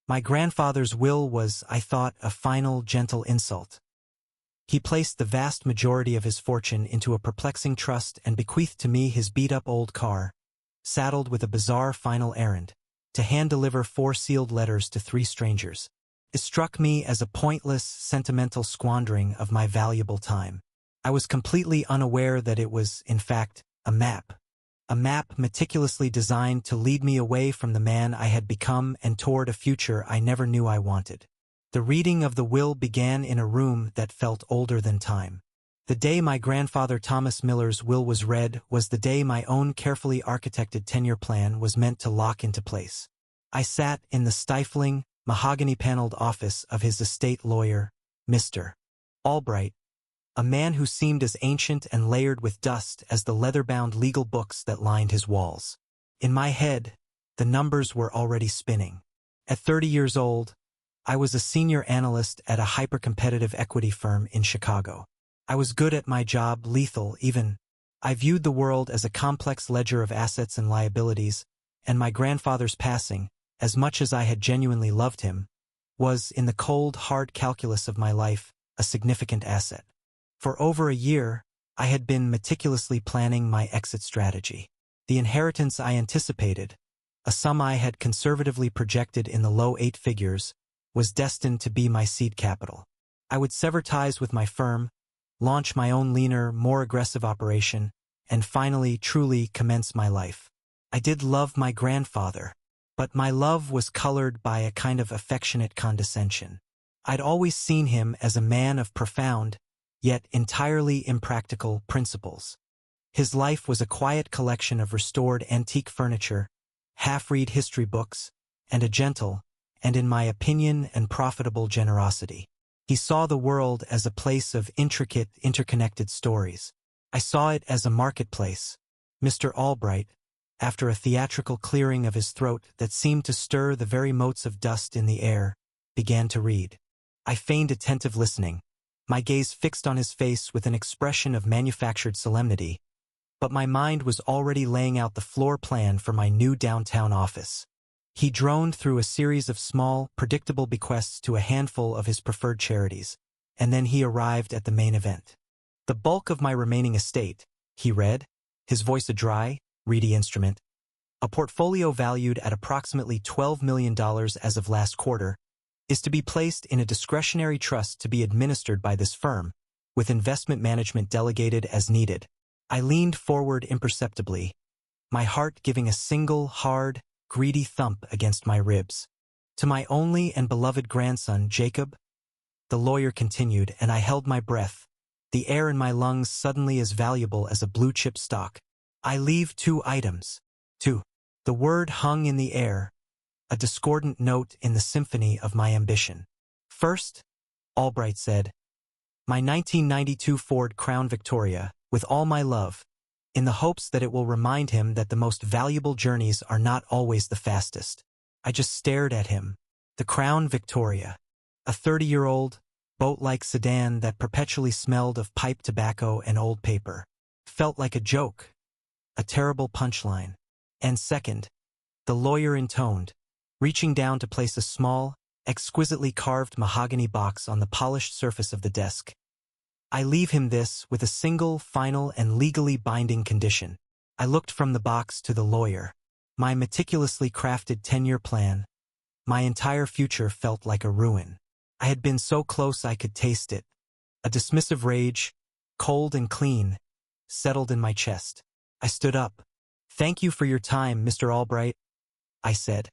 My grandfather's will was, I thought, a final, gentle insult. He placed the vast majority of his fortune into a perplexing trust and bequeathed to me his beat-up old car, saddled with a bizarre final errand, to hand-deliver 4 sealed letters to 3 strangers. It struck me as a pointless, sentimental squandering of my valuable time. I was completely unaware that it was, in fact, a map. A map meticulously designed to lead me away from the man I had become and toward a future I never knew I wanted. The reading of the will began in a room that felt older than time. The day my grandfather Thomas Miller's will was read was the day my own carefully architected 10-year plan was meant to lock into place. I sat in the stifling, mahogany-paneled office of his estate lawyer, Mr. Albright, a man who seemed as ancient and layered with dust as the leather-bound legal books that lined his walls. In my head, the numbers were already spinning. At 30 years old, I was a senior analyst at a hyper-competitive equity firm in Chicago. I was good at my job, lethal even. I viewed the world as a complex ledger of assets and liabilities, and my grandfather's passing, as much as I had genuinely loved him, was, in the cold, hard calculus of my life, a significant asset. For over a year, I had been meticulously planning my exit strategy. The inheritance I anticipated, a sum I had conservatively projected in the low 8 figures, was destined to be my seed capital. I would sever ties with my firm, launch my own leaner, more aggressive operation, and finally, truly commence my life. I did love my grandfather, but my love was colored by a kind of affectionate condescension. I'd always seen him as a man of profound, yet entirely impractical principles. His life was a quiet collection of restored antique furniture, half-read history books, and a gentle, and in my opinion, and profitable generosity. He saw the world as a place of intricate, interconnected stories. I saw it as a marketplace. Mr. Albright, after a theatrical clearing of his throat that seemed to stir the very motes of dust in the air, began to read. I feigned attentive listening, my gaze fixed on his face with an expression of manufactured solemnity, but my mind was already laying out the floor plan for my new downtown office. He droned through a series of small, predictable bequests to a handful of his preferred charities, and then he arrived at the main event. The bulk of my remaining estate, he read, his voice a dry, reedy instrument, a portfolio valued at approximately $12 million as of last quarter, is to be placed in a discretionary trust to be administered by this firm, with investment management delegated as needed. I leaned forward imperceptibly, my heart giving a single, hard, greedy thump against my ribs. To my only and beloved grandson, Jacob, the lawyer continued, and I held my breath, the air in my lungs suddenly as valuable as a blue-chip stock. I leave 2 items. 2. The word hung in the air, a discordant note in the symphony of my ambition. First, Albright said, my 1992 Ford Crown Victoria, with all my love, in the hopes that it will remind him that the most valuable journeys are not always the fastest. I just stared at him. The Crown Victoria, a 30-year-old, boat-like sedan that perpetually smelled of pipe tobacco and old paper, felt like a joke, a terrible punchline. And second, the lawyer intoned, reaching down to place a small, exquisitely carved mahogany box on the polished surface of the desk. I leave him this with a single, final, and legally binding condition. I looked from the box to the lawyer. My meticulously crafted 10-year plan, my entire future felt like a ruin. I had been so close I could taste it. A dismissive rage, cold and clean, settled in my chest. I stood up. Thank you for your time, Mr. Albright, I said.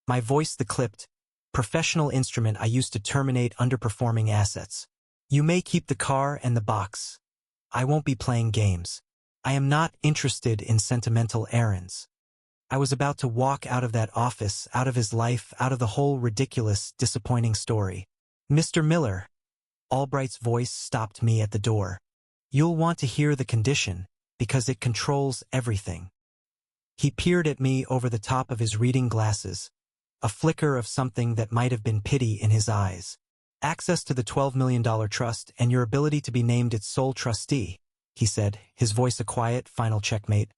My voice the clipped, professional instrument I used to terminate underperforming assets. You may keep the car and the box. I won't be playing games. I am not interested in sentimental errands. I was about to walk out of that office, out of his life, out of the whole ridiculous, disappointing story. Mr. Miller, Albright's voice stopped me at the door. You'll want to hear the condition, because it controls everything. He peered at me over the top of his reading glasses, a flicker of something that might have been pity in his eyes. Access to the $12 million trust and your ability to be named its sole trustee, he said, his voice a quiet, final checkmate.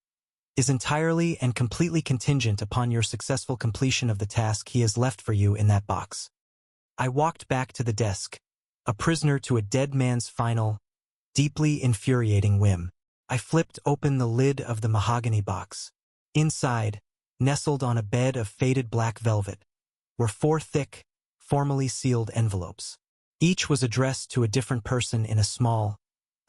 is entirely and completely contingent upon your successful completion of the task he has left for you in that box. I walked back to the desk, a prisoner to a dead man's final, deeply infuriating whim. I flipped open the lid of the mahogany box. Inside, nestled on a bed of faded black velvet, were 4 thick, formally sealed envelopes. Each was addressed to a different person in a small,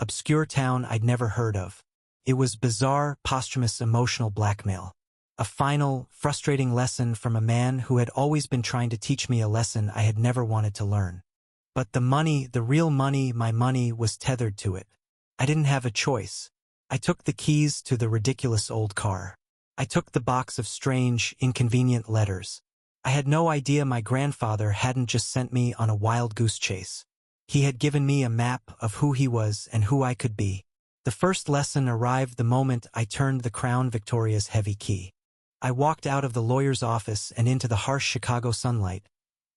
obscure town I'd never heard of. It was bizarre, posthumous emotional blackmail. A final, frustrating lesson from a man who had always been trying to teach me a lesson I had never wanted to learn. But the money, the real money, my money, was tethered to it. I didn't have a choice. I took the keys to the ridiculous old car. I took the box of strange, inconvenient letters. I had no idea my grandfather hadn't just sent me on a wild goose chase. He had given me a map of who he was and who I could be. The first lesson arrived the moment I turned the Crown Victoria's heavy key. I walked out of the lawyer's office and into the harsh Chicago sunlight,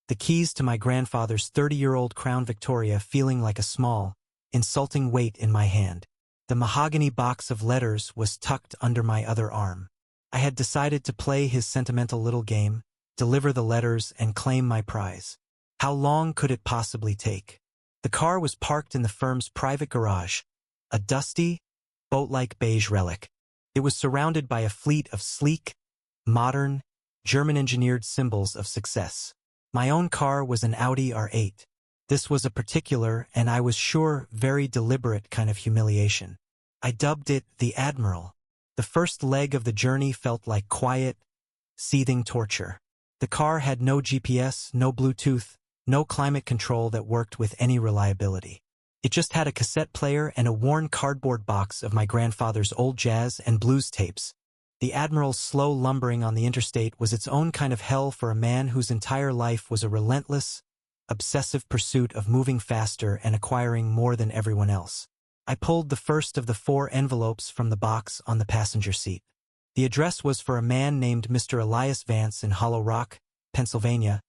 the keys to my grandfather's 30-year-old Crown Victoria feeling like a small, insulting weight in my hand. The mahogany box of letters was tucked under my other arm. I had decided to play his sentimental little game, deliver the letters and claim my prize. How long could it possibly take? The car was parked in the firm's private garage, a dusty, boat-like beige relic. It was surrounded by a fleet of sleek, modern, German-engineered symbols of success. My own car was an Audi R8. This was a particular, and I was sure, very deliberate kind of humiliation. I dubbed it the Admiral. The first leg of the journey felt like quiet, seething torture. The car had no GPS, no Bluetooth, no climate control that worked with any reliability. It just had a cassette player and a worn cardboard box of my grandfather's old jazz and blues tapes. The Admiral's slow lumbering on the interstate was its own kind of hell for a man whose entire life was a relentless, obsessive pursuit of moving faster and acquiring more than everyone else. I pulled the first of the 4 envelopes from the box on the passenger seat. The address was for a man named Mr. Elias Vance in Hollow Rock, Pennsylvania,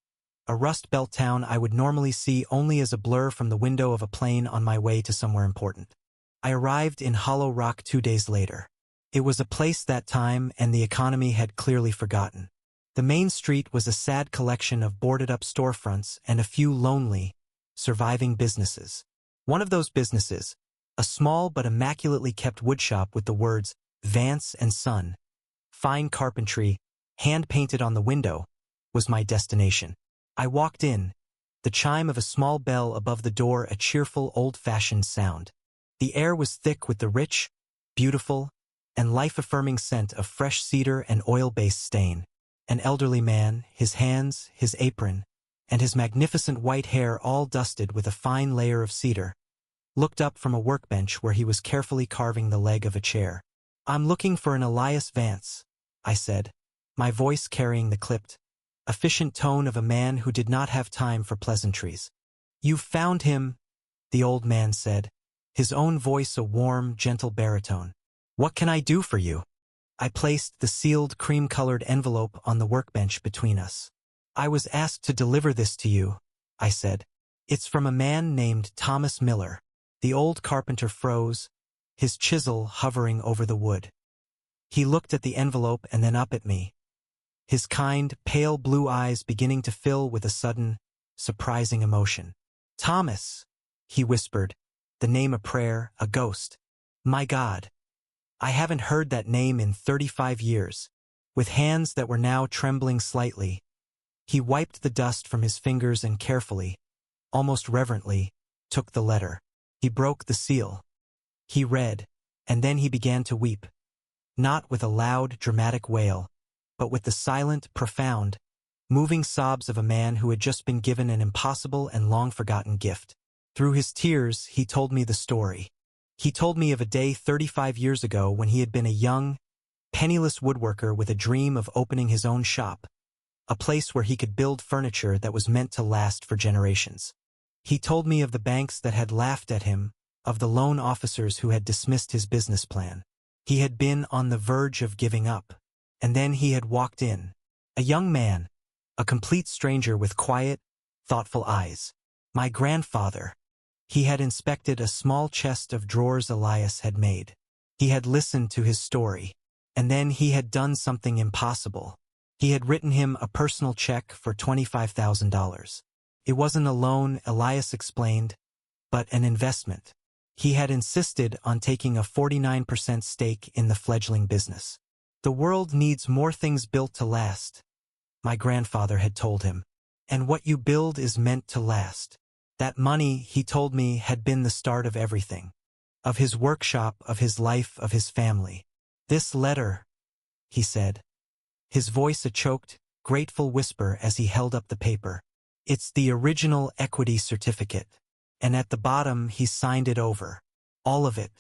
a Rust Belt town I would normally see only as a blur from the window of a plane on my way to somewhere important. I arrived in Hollow Rock 2 days later. It was a place that time and the economy had clearly forgotten. The main street was a sad collection of boarded-up storefronts and a few lonely, surviving businesses. One of those businesses, a small but immaculately kept woodshop with the words Vance and Son, fine carpentry, hand-painted on the window, was my destination. I walked in, the chime of a small bell above the door a cheerful old-fashioned sound. The air was thick with the rich, beautiful, and life-affirming scent of fresh cedar and oil-based stain. An elderly man, his hands, his apron, and his magnificent white hair all dusted with a fine layer of cedar, looked up from a workbench where he was carefully carving the leg of a chair. "I'm looking for an Elias Vance," I said, my voice carrying the clipped, efficient tone of a man who did not have time for pleasantries. "You've found him," the old man said, his own voice a warm, gentle baritone. "What can I do for you?" I placed the sealed cream-colored envelope on the workbench between us. "I was asked to deliver this to you," I said. "It's from a man named Thomas Miller." The old carpenter froze, his chisel hovering over the wood. He looked at the envelope and then up at me, his kind, pale blue eyes beginning to fill with a sudden, surprising emotion. "Thomas," he whispered, the name a prayer, a ghost. "My God. I haven't heard that name in 35 years. With hands that were now trembling slightly, he wiped the dust from his fingers and carefully, almost reverently, took the letter. He broke the seal. He read, and then he began to weep. Not with a loud, dramatic wail, but with the silent, profound, moving sobs of a man who had just been given an impossible and long-forgotten gift. Through his tears, he told me the story. He told me of a day 35 years ago when he had been a young, penniless woodworker with a dream of opening his own shop, a place where he could build furniture that was meant to last for generations. He told me of the banks that had laughed at him, of the loan officers who had dismissed his business plan. He had been on the verge of giving up, and then he had walked in, a young man, a complete stranger with quiet, thoughtful eyes. My grandfather. He had inspected a small chest of drawers Elias had made. He had listened to his story. And then he had done something impossible. He had written him a personal check for $25,000. It wasn't a loan, Elias explained, but an investment. He had insisted on taking a 49% stake in the fledgling business. The world needs more things built to last, my grandfather had told him. And what you build is meant to last. That money, he told me, had been the start of everything. Of his workshop, of his life, of his family. This letter, he said. His voice a choked, grateful whisper as he held up the paper. It's the original equity certificate. And at the bottom he signed it over. All of it.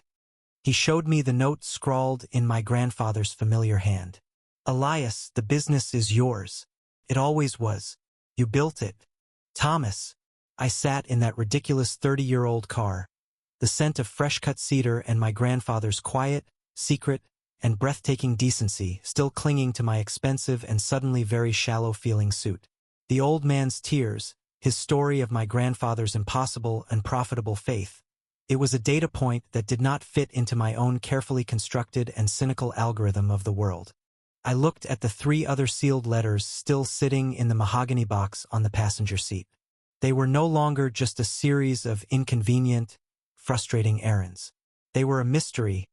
He showed me the note scrawled in my grandfather's familiar hand. Elias, the business is yours. It always was. You built it. Thomas. I sat in that ridiculous 30-year-old car. The scent of fresh-cut cedar and my grandfather's quiet, secret, and breathtaking decency still clinging to my expensive and suddenly very shallow-feeling suit. The old man's tears, his story of my grandfather's impossible and profitable faith. It was a data point that did not fit into my own carefully constructed and cynical algorithm of the world. I looked at the 3 other sealed letters still sitting in the mahogany box on the passenger seat. They were no longer just a series of inconvenient, frustrating errands. They were a mystery,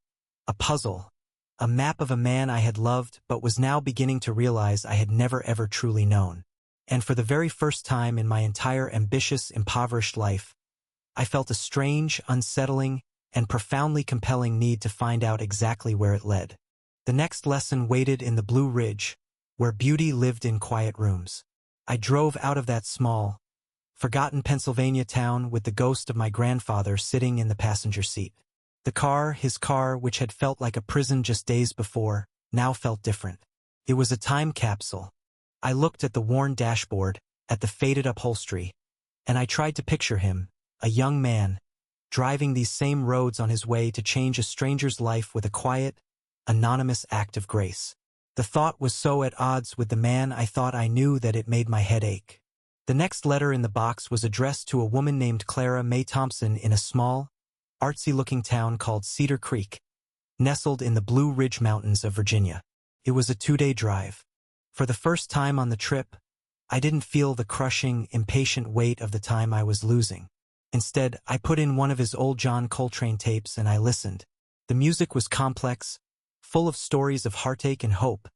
a puzzle, a map of a man I had loved but was now beginning to realize I had never ever truly known. And for the very first time in my entire ambitious, impoverished life, I felt a strange, unsettling, and profoundly compelling need to find out exactly where it led. The next lesson waited in the Blue Ridge, where beauty lived in quiet rooms. I drove out of that small, forgotten Pennsylvania town with the ghost of my grandfather sitting in the passenger seat. The car, his car, which had felt like a prison just days before, now felt different. It was a time capsule. I looked at the worn dashboard, at the faded upholstery, and I tried to picture him, a young man, driving these same roads on his way to change a stranger's life with a quiet, anonymous act of grace. The thought was so at odds with the man I thought I knew that it made my head ache. The next letter in the box was addressed to a woman named Clara Mae Thompson in a small, artsy-looking town called Cedar Creek, nestled in the Blue Ridge Mountains of Virginia. It was a 2-day drive. For the first time on the trip, I didn't feel the crushing, impatient weight of the time I was losing. Instead, I put in one of his old John Coltrane tapes and I listened. The music was complex, full of stories of heartache and hope,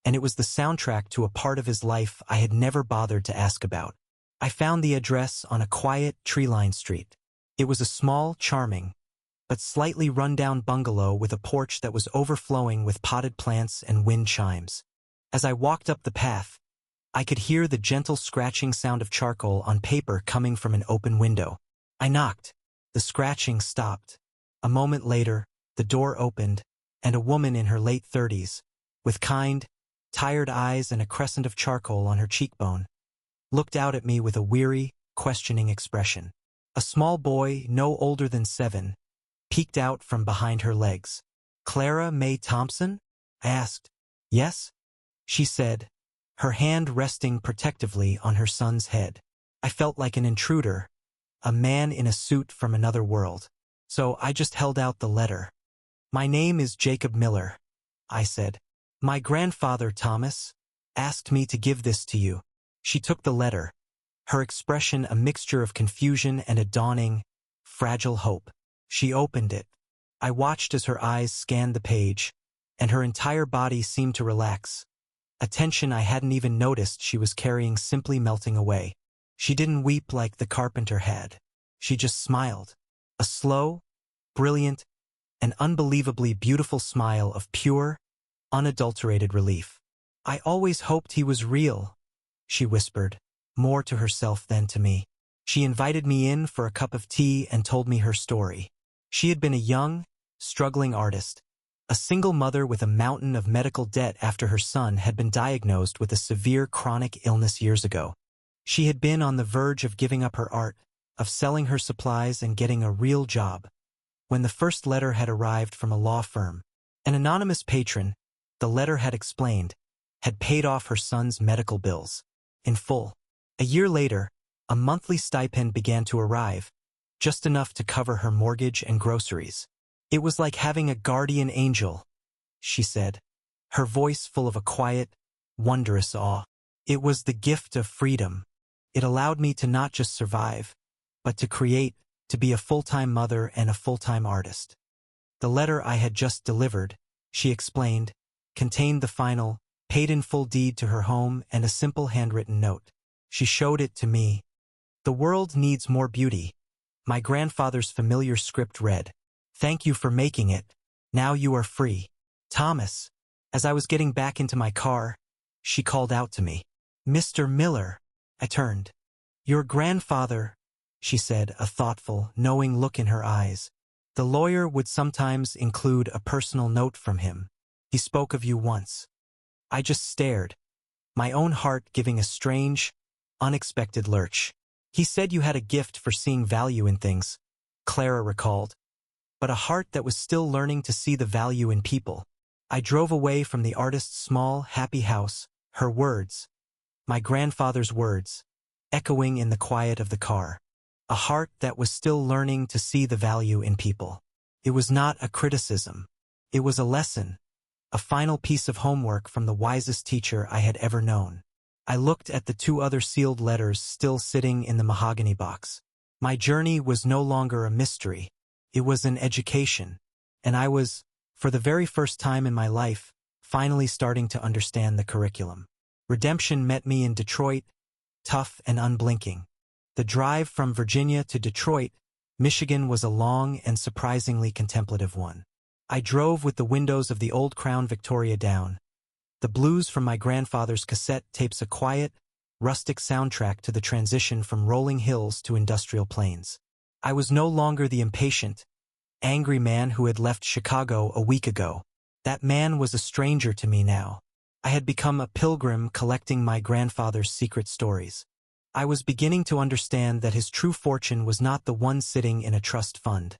and it was the soundtrack to a part of his life I had never bothered to ask about. I found the address on a quiet, tree-lined street. It was a small, charming, but slightly run-down bungalow with a porch that was overflowing with potted plants and wind chimes. As I walked up the path, I could hear the gentle scratching sound of charcoal on paper coming from an open window. I knocked. The scratching stopped. A moment later, the door opened, and a woman in her late 30s, with kind, tired eyes and a crescent of charcoal on her cheekbone, looked out at me with a weary, questioning expression. A small boy, no older than 7, peeked out from behind her legs. "Clara Mae Thompson?" I asked. "Yes," she said, her hand resting protectively on her son's head. I felt like an intruder, a man in a suit from another world. So I just held out the letter. "My name is Jacob Miller," I said. "My grandfather, Thomas, asked me to give this to you." She took the letter, her expression a mixture of confusion and a dawning, fragile hope. She opened it. I watched as her eyes scanned the page, and her entire body seemed to relax. A tension I hadn't even noticed she was carrying simply melting away. She didn't weep like the carpenter had. She just smiled. A slow, brilliant, and unbelievably beautiful smile of pure, unadulterated relief. "I always hoped he was real," she whispered, more to herself than to me. She invited me in for a cup of tea and told me her story. She had been a young, struggling artist, a single mother with a mountain of medical debt after her son had been diagnosed with a severe chronic illness years ago. She had been on the verge of giving up her art, of selling her supplies and getting a real job, when the first letter had arrived from a law firm. An anonymous patron, the letter had explained, had paid off her son's medical bills in full. A year later, a monthly stipend began to arrive, just enough to cover her mortgage and groceries. "It was like having a guardian angel," she said. her voice full of a quiet, wondrous awe. It was the gift of freedom. It allowed me to not just survive, but to create, to be a full-time mother and a full-time artist. The letter I had just delivered, she explained, contained the final, paid-in-full deed to her home and a simple handwritten note. She showed it to me. "The world needs more beauty." My grandfather's familiar script read, "Thank you for making it. Now you are free." "Thomas." As I was getting back into my car, she called out to me. "Mr. Miller." I turned. "Your grandfather," she said, a thoughtful, knowing look in her eyes. "The lawyer would sometimes include a personal note from him. He spoke of you once." I just stared, my own heart giving a strange, unexpected lurch. "He said you had a gift for seeing value in things," Clara recalled, "but a heart that was still learning to see the value in people." I drove away from the artist's small, happy house, her words, my grandfather's words, echoing in the quiet of the car. A heart that was still learning to see the value in people. It was not a criticism. It was a lesson, a final piece of homework from the wisest teacher I had ever known. I looked at the 2 other sealed letters still sitting in the mahogany box. My journey was no longer a mystery. It was an education, and I was, for the very first time in my life, finally starting to understand the curriculum. Redemption met me in Detroit, tough and unblinking. The drive from Virginia to Detroit, Michigan was a long and surprisingly contemplative one. I drove with the windows of the old Crown Victoria down. The blues from my grandfather's cassette tapes a quiet, rustic soundtrack to the transition from rolling hills to industrial plains. I was no longer the impatient, angry man who had left Chicago a week ago. That man was a stranger to me now. I had become a pilgrim collecting my grandfather's secret stories. I was beginning to understand that his true fortune was not the one sitting in a trust fund.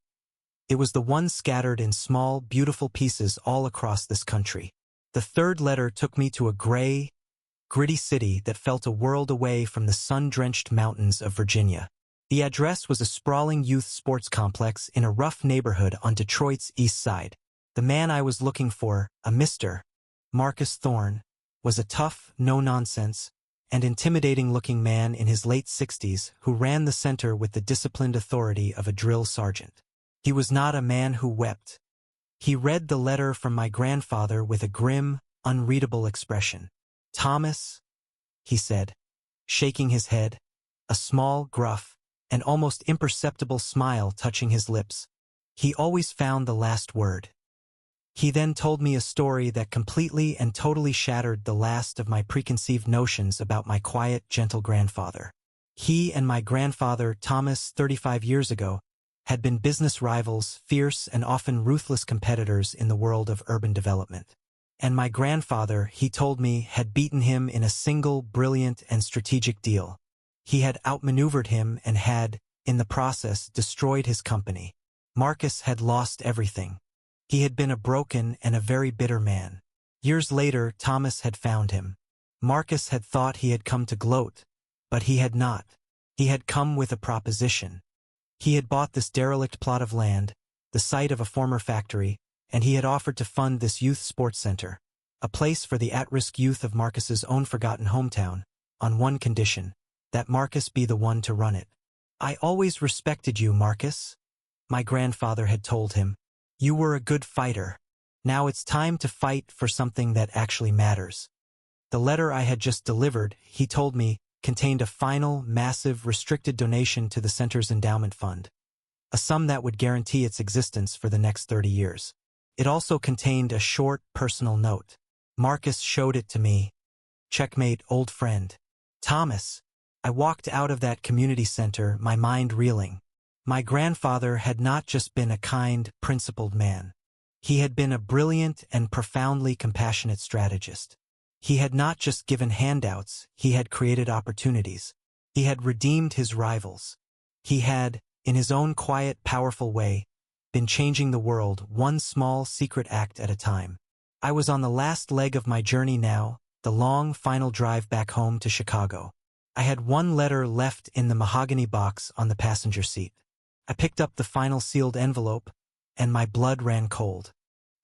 It was the one scattered in small, beautiful pieces all across this country. The 3rd letter took me to a gray, gritty city that felt a world away from the sun-drenched mountains of Virginia. The address was a sprawling youth sports complex in a rough neighborhood on Detroit's east side. The man I was looking for, a Mr. Marcus Thorne, was a tough, no-nonsense, and intimidating-looking man in his late 60s who ran the center with the disciplined authority of a drill sergeant. He was not a man who wept. He read the letter from my grandfather with a grim, unreadable expression. "Thomas," he said, shaking his head, a small, gruff, and almost imperceptible smile touching his lips. He always found the last word. He then told me a story that completely and totally shattered the last of my preconceived notions about my quiet, gentle grandfather. He and my grandfather, Thomas, 35 years ago, had been business rivals, fierce and often ruthless competitors in the world of urban development. And my grandfather, he told me, had beaten him in a single, brilliant and strategic deal. He had outmaneuvered him and had, in the process, destroyed his company. Marcus had lost everything. He had been a broken and a very bitter man. Years later, Thomas had found him. Marcus had thought he had come to gloat, but he had not. He had come with a proposition. He had bought this derelict plot of land, the site of a former factory, and he had offered to fund this youth sports center, a place for the at-risk youth of Marcus's own forgotten hometown, on one condition, that Marcus be the one to run it. "I always respected you, Marcus," my grandfather had told him. "You were a good fighter. Now it's time to fight for something that actually matters." The letter I had just delivered, he told me, contained a final, massive, restricted donation to the center's endowment fund, a sum that would guarantee its existence for the next 30 years. It also contained a short, personal note. Marcus showed it to me. "Checkmate, old friend." Thomas. I walked out of that community center, my mind reeling. My grandfather had not just been a kind, principled man. He had been a brilliant and profoundly compassionate strategist. He had not just given handouts, he had created opportunities. He had redeemed his rivals. He had, in his own quiet, powerful way, been changing the world one small, secret act at a time. I was on the last leg of my journey now, the long, final drive back home to Chicago. I had one letter left in the mahogany box on the passenger seat. I picked up the final sealed envelope, and my blood ran cold.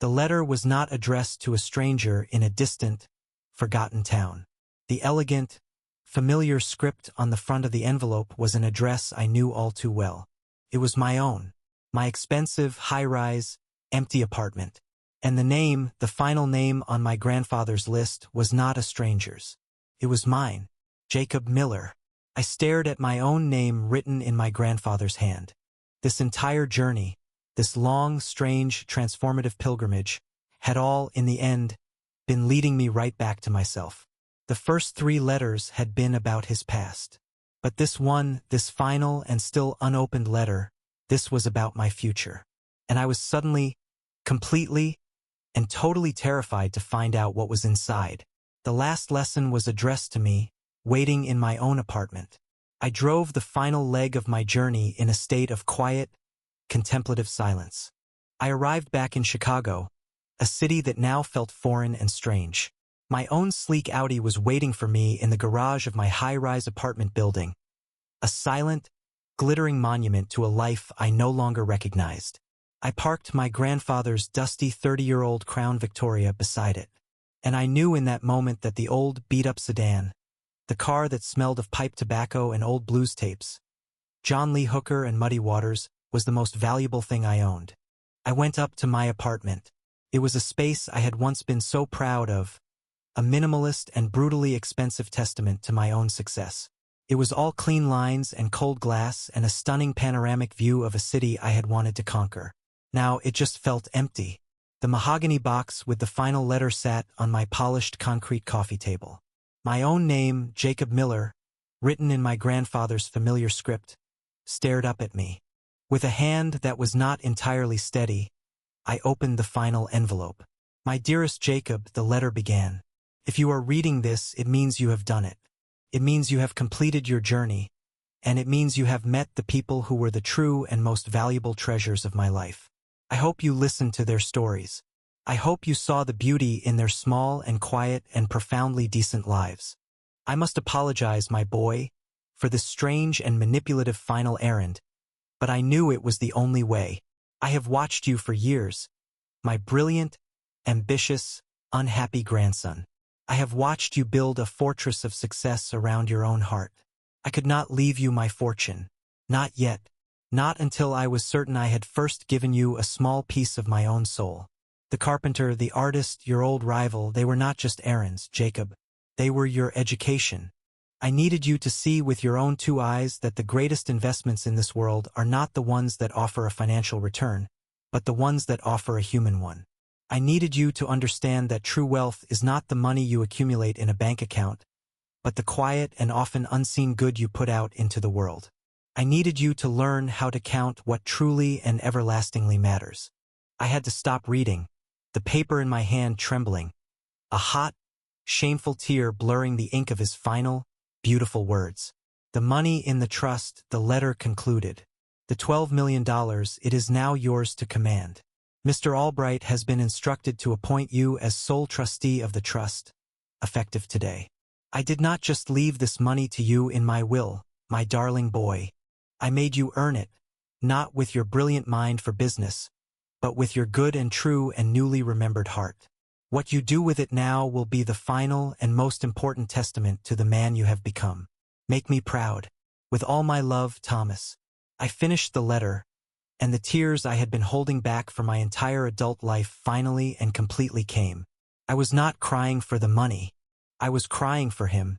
The letter was not addressed to a stranger in a distant, forgotten town. The elegant, familiar script on the front of the envelope was an address I knew all too well. It was my own, my expensive, high-rise, empty apartment. And the final name on my grandfather's list, was not a stranger's. It was mine, Jacob Miller. I stared at my own name written in my grandfather's hand. This entire journey, this long, strange, transformative pilgrimage, had all, in the end, been leading me right back to myself. The first 3 letters had been about his past. But this one, this final and still unopened letter, this was about my future. And I was suddenly, completely, and totally terrified to find out what was inside. The last lesson was addressed to me, waiting in my own apartment. I drove the final leg of my journey in a state of quiet, contemplative silence. I arrived back in Chicago, a city that now felt foreign and strange. My own sleek Audi was waiting for me in the garage of my high-rise apartment building, a silent, glittering monument to a life I no longer recognized. I parked my grandfather's dusty 30-year-old Crown Victoria beside it, and I knew in that moment that the old, beat-up sedan, the car that smelled of pipe tobacco and old blues tapes, John Lee Hooker and Muddy Waters, was the most valuable thing I owned. I went up to my apartment. It was a space I had once been so proud of, a minimalist and brutally expensive testament to my own success. It was all clean lines and cold glass and a stunning panoramic view of a city I had wanted to conquer. Now it just felt empty. The mahogany box with the final letter sat on my polished concrete coffee table. My own name, Jacob Miller, written in my grandfather's familiar script, stared up at me. With a hand that was not entirely steady, I opened the final envelope. My dearest Jacob, the letter began. If you are reading this, it means you have done it. It means you have completed your journey, and it means you have met the people who were the true and most valuable treasures of my life. I hope you listened to their stories. I hope you saw the beauty in their small and quiet and profoundly decent lives. I must apologize, my boy, for this strange and manipulative final errand, but I knew it was the only way. I have watched you for years, my brilliant, ambitious, unhappy grandson. I have watched you build a fortress of success around your own heart. I could not leave you my fortune. Not yet. Not until I was certain I had first given you a small piece of my own soul. The carpenter, the artist, your old rival, they were not just errands, Jacob. They were your education. I needed you to see with your own 2 eyes that the greatest investments in this world are not the ones that offer a financial return, but the ones that offer a human one. I needed you to understand that true wealth is not the money you accumulate in a bank account, but the quiet and often unseen good you put out into the world. I needed you to learn how to count what truly and everlastingly matters. I had to stop reading, the paper in my hand trembling, a hot, shameful tear blurring the ink of his final, beautiful words. The money in the trust, the letter concluded. The $12 million, it is now yours to command. Mr. Albright has been instructed to appoint you as sole trustee of the trust, effective today. I did not just leave this money to you in my will, my darling boy. I made you earn it, not with your brilliant mind for business, but with your good and true and newly remembered heart. What you do with it now will be the final and most important testament to the man you have become. Make me proud. With all my love, Thomas. I finished the letter, and the tears I had been holding back for my entire adult life finally and completely came. I was not crying for the money. I was crying for him,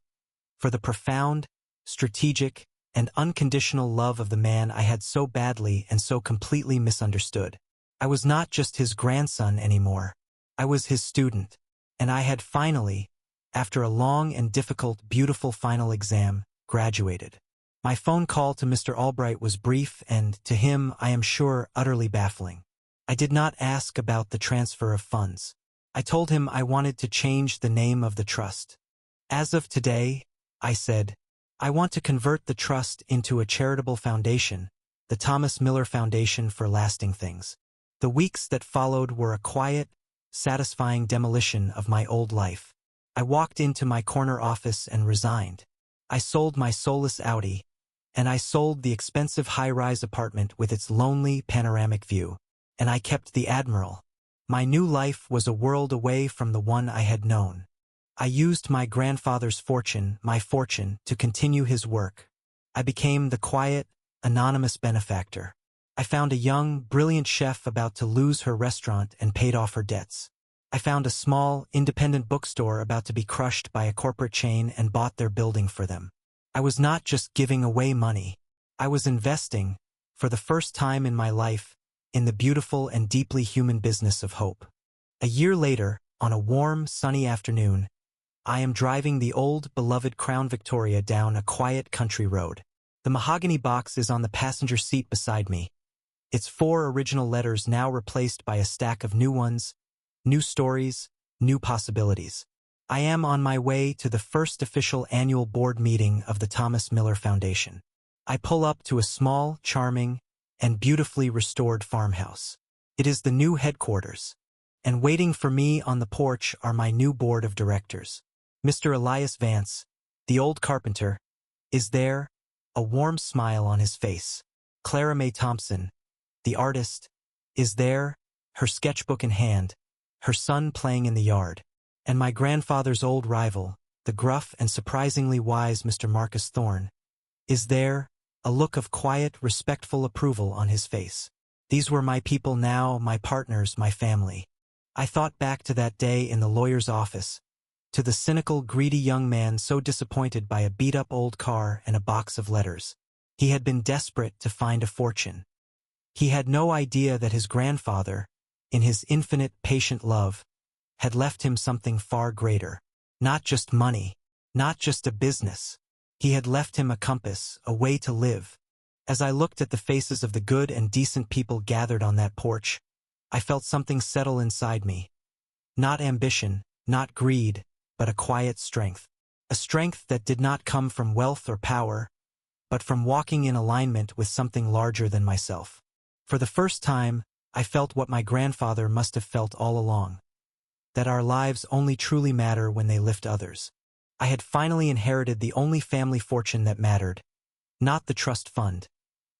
for the profound, strategic, and unconditional love of the man I had so badly and so completely misunderstood. I was not just his grandson anymore. I was his student, and I had finally, after a long and difficult, beautiful final exam, graduated. My phone call to Mr. Albright was brief and, to him, I am sure, utterly baffling. I did not ask about the transfer of funds. I told him I wanted to change the name of the trust. As of today, I said, I want to convert the trust into a charitable foundation, the Thomas Miller Foundation for Lasting Things. The weeks that followed were a quiet, satisfying demolition of my old life. I walked into my corner office and resigned. I sold my soulless Audi, and I sold the expensive high-rise apartment with its lonely, panoramic view, and I kept the Admiral, My new life was a world away from the one I had known. I used my grandfather's fortune, my fortune, to continue his work. I became the quiet, anonymous benefactor. I found a young, brilliant chef about to lose her restaurant and paid off her debts. I found a small, independent bookstore about to be crushed by a corporate chain and bought their building for them. I was not just giving away money. I was investing, for the first time in my life, in the beautiful and deeply human business of hope. A year later, on a warm, sunny afternoon, I am driving the old, beloved Crown Victoria down a quiet country road. The mahogany box is on the passenger seat beside me. Its 4 original letters now replaced by a stack of new ones, new stories, new possibilities. I am on my way to the first official annual board meeting of the Thomas Miller Foundation. I pull up to a small, charming, and beautifully restored farmhouse. It is the new headquarters, and waiting for me on the porch are my new board of directors. Mr. Elias Vance, the old carpenter, is there, a warm smile on his face. Clara May Thompson, the artist, is there, her sketchbook in hand, her son playing in the yard. And my grandfather's old rival, the gruff and surprisingly wise Mr. Marcus Thorne, is there, a look of quiet, respectful approval on his face. These were my people now, my partners, my family. I thought back to that day in the lawyer's office, to the cynical, greedy young man so disappointed by a beat-up old car and a box of letters. He had been desperate to find a fortune. He had no idea that his grandfather, in his infinite, patient love, had left him something far greater. Not just money, not just a business. He had left him a compass, a way to live. As I looked at the faces of the good and decent people gathered on that porch, I felt something settle inside me. Not ambition, not greed, but a quiet strength. A strength that did not come from wealth or power, but from walking in alignment with something larger than myself. For the first time, I felt what my grandfather must have felt all along. That our lives only truly matter when they lift others. I had finally inherited the only family fortune that mattered. Not the trust fund,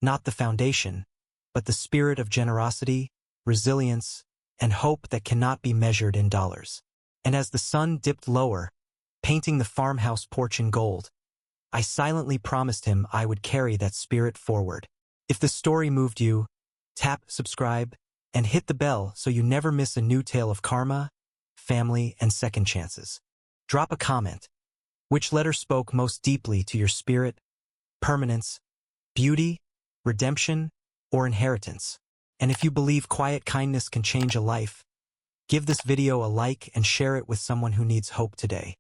not the foundation, but the spirit of generosity, resilience, and hope that cannot be measured in dollars. And as the sun dipped lower, painting the farmhouse porch in gold, I silently promised him I would carry that spirit forward. If the story moved you, tap subscribe and hit the bell so you never miss a new tale of karma, family, and second chances. Drop a comment. Which letter spoke most deeply to your spirit, permanence, beauty, redemption, or inheritance? And if you believe quiet kindness can change a life, give this video a like and share it with someone who needs hope today.